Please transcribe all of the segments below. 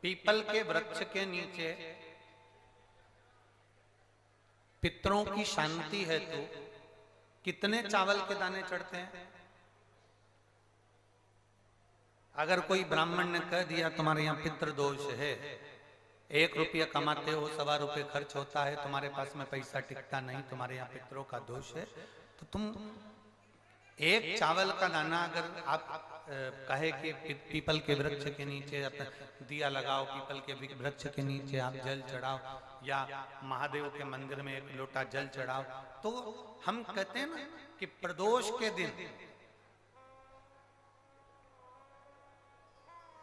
People के वृक्ष के नीचे पितरों की शांति है तो कितने चावल के दाने चढ़ते हैं? अगर कोई ब्राह्मण ने कह दिया तुम्हारे यहाँ पितृ दोष है, 1 रुपया कमाते हो, 1.25 रुपये खर्च होता है, तुम्हारे पास में पैसा टिकता नहीं, तुम्हारे यहाँ पितरों का दोष है, तो तुम एक चावल का दाना अगर आप कहे कि पीपल के वृक्ष के नीचे दिया लगाओ, पीपल के वृक्ष के नीचे आप जल चढ़ाओ, या महादेव के मंदिर में 1 लोटा जल चढ़ाओ, तो हम कहते हैं ना कि प्रदोष के दिन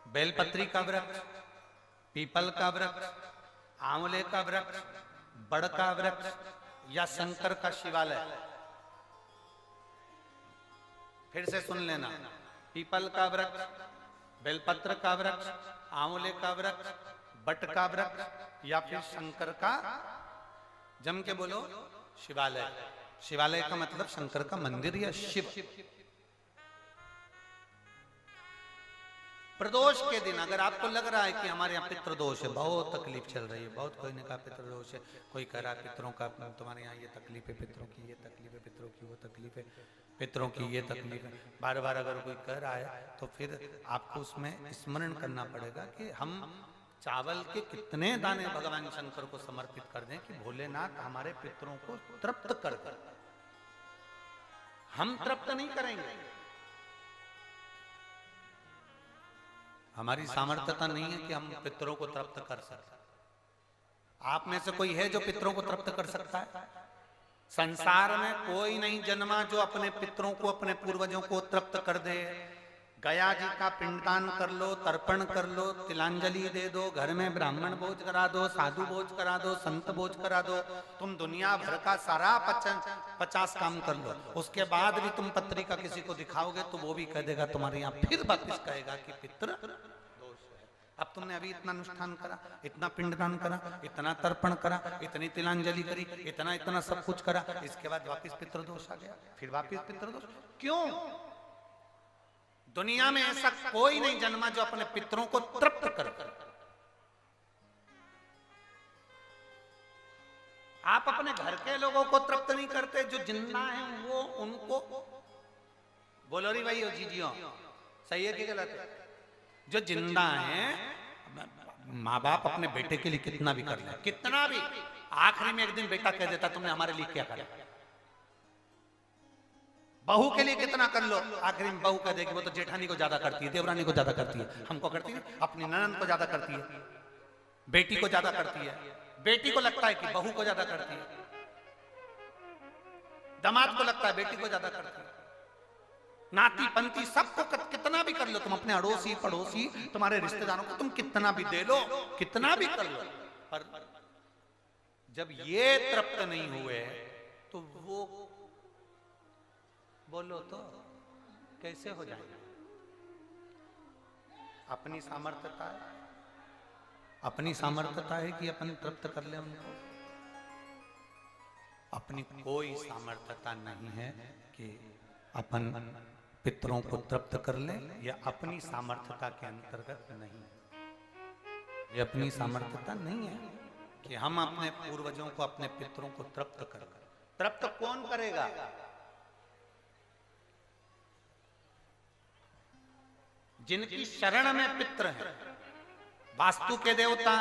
बेलपत्री का वृक्ष, पीपल का वृक्ष, आंवले का वृक्ष, बड़ का वृक्ष या शंकर का शिवालय, फिर से सुन लेना, पीपल का वृक्ष, बेलपत्र का वृक्ष, आंवले का वृक्ष, बट का वृक्ष या फिर शंकर का, जम के बोलो, शिवालय। शिवालय का मतलब शंकर का मंदिर या शिव। प्रदोष के दिन अगर आपको लग रहा है कि हमारे यहाँ पितृदोष है, बहुत तकलीफ चल रही है, बहुत कोई ने कहा पितृदोष है, कोई कह रहा है पितरों का, तुम्हारे यहाँ ये तकलीफ है, पितरों की ये तकलीफ है, पितरों की वो तकलीफ है, पितरों की ये तकलीफ है, बार बार अगर कोई कह रहा है तो फिर आपको उसमें स्मरण करना पड़ेगा कि हम चावल के कितने दाने भगवान शंकर को समर्पित कर दें कि भोलेनाथ हमारे पितरों को तृप्त कर दें। हम तृप्त नहीं करेंगे, हमारी सामर्थ्यता नहीं है कि हम पितरों को तृप्त कर सकते। आप में से कोई है जो पितरों को तृप्त कर सकता है? संसार में कोई नहीं जन्मा जो अपने पितरों को, अपने पूर्वजों को तृप्त कर दे। गया जी का पिंडदान कर लो, तर्पण कर लो, तिलांजलि दे दो, घर में ब्राह्मण भोज करा दो, साधु भोज करा दो, संत भोज करा दो, तुम दुनिया भर का सारा 50 काम कर लो, उसके बाद भी तुम पत्री का किसी को दिखाओगे तो वो भी कह देगा तुम्हारे यहाँ, फिर वापिस कहेगा कि पितृ दोष है। अब तुमने अभी इतना अनुष्ठान करा, इतना पिंडदान करा, इतना तर्पण करा, इतनी तिलांजलि करी, इतना सब कुछ करा, इसके बाद वापिस पितृदोष आ गया, फिर वापिस पितृदोष। क्यों? दुनिया में ऐसा कोई नहीं जन्मा जो अपने पितरों को तृप्त कर। आप अपने घर के लोगों को तृप्त नहीं करते, जो जिंदा हैं वो उनको बोलो री भाई, जीजियो सही है कि गलत है? जो जिंदा हैं, माँ बाप अपने बेटे के लिए कितना भी कर ले, कितना भी, आखिरी में एक दिन बेटा कह देता तुमने हमारे लिए क्या करा। बहू के लिए कितना कर लो, आखिरी में बहू कह देगी वो तो जेठानी को ज्यादा करती है, देवरानी को ज्यादा करती है, हमको करती है, अपनी ननद को ज्यादा करती है, बेटी को ज्यादा करती है, बेटी को लगता है कि बहू को ज्यादा करती है, दामाद को लगता है बेटी को ज्यादा करती है, नाती पंती सबको कितना भी कर लो, तुम अपने अड़ोसी पड़ोसी तुम्हारे रिश्तेदारों को तुम कितना भी दे लो, कितना भी कर लो, पर जब ये तृप्त नहीं हुए तो वो बोलो तो कैसे हो जाएगा? अपनी सामर्थ्यता है, अपनी सामर्थ्यता है कि अपन तृप्त कर ले उनको? अपनी कोई सामर्थ्यता नहीं है कि अपन पितरों को तृप्त कर ले, या अपनी सामर्थ्यता के अंतर्गत नहीं, ये अपनी सामर्थ्यता नहीं है कि हम अपने पूर्वजों को, अपने पितरों को तृप्त कर। तृप्त कौन करेगा? जिनकी शरण में पितृ हैं, वास्तु के देवता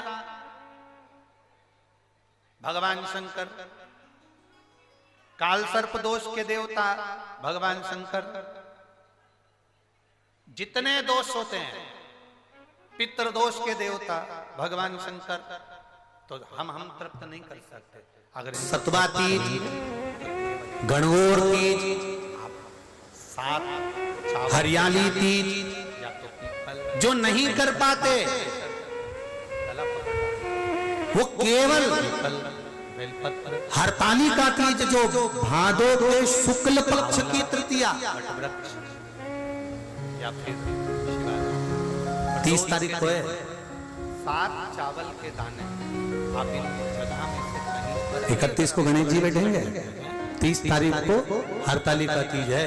भगवान शंकर, काल सर्प दोष के देवता भगवान शंकर, जितने दोष होते हैं पितृ दोष के देवता भगवान शंकर, तो हम तृप्त नहीं कर सकते। अगर सतवा तीज, गणगौर तीज, सात हरियाली तीज जो नहीं कर पाते, वो केवल हरतालिका तीज जो भादो के शुक्ल पक्ष की तृतीया या फिर 30 तारीख को है, 7 चावल के दाने आप इन जगह में से कहीं 31 को गणेश जी बैठेंगे, 30 तारीख को हरतालिका तीज है।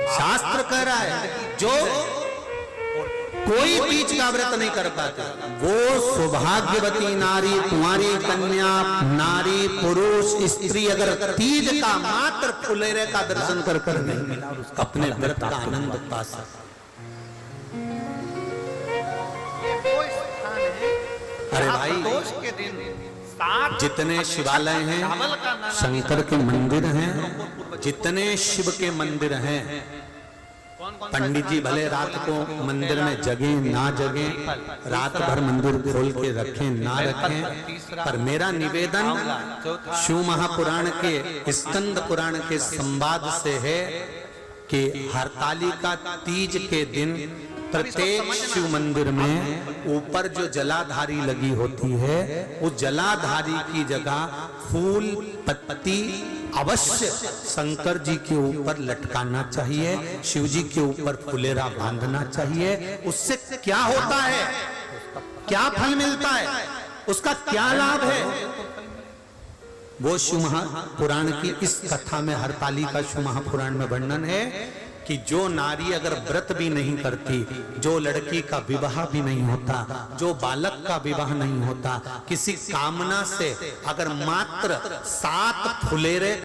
शास्त्र कह रहा है जो कोई तीज का व्रत नहीं कर पाते। वो सौभाग्यवती नारी, कुंवारी कन्या, नारी, पुरुष, स्त्री अगर तीज का मात्र फुलेरे का दर्शन कर नहीं मिला, अपने व्रत का आनंद पा सकते। अरे भाई, के दिन जितने शिवालय हैं, शंकर के मंदिर हैं, जितने शिव के मंदिर हैं, पंडित जी भले रात को मंदिर में जगे ना जगे, रात भर मंदिर खोल के रखें ना रखें, पर मेरा निवेदन शिव महापुराण के, स्कंद पुराण के संवाद से है कि हरतालिका तीज के दिन प्रत्येक शिव मंदिर में ऊपर जो जलाधारी लगी होती है, उस जलाधारी की जगह फूल पत्ती अवश्य शंकर जी के ऊपर लटकाना चाहिए, शिव जी के ऊपर फुलेरा बांधना चाहिए। उससे क्या होता है, क्या फल मिलता है, उसका क्या लाभ है, वो शिव महापुराण की इस कथा में, हरतालिका शिव महापुराण में वर्णन है कि जो नारी अगर व्रत भी नहीं करती, जो लड़की का विवाह भी नहीं होता, जो बालक का विवाह नहीं होता, किसी कामना से अगर मात्र 7 फुलेरे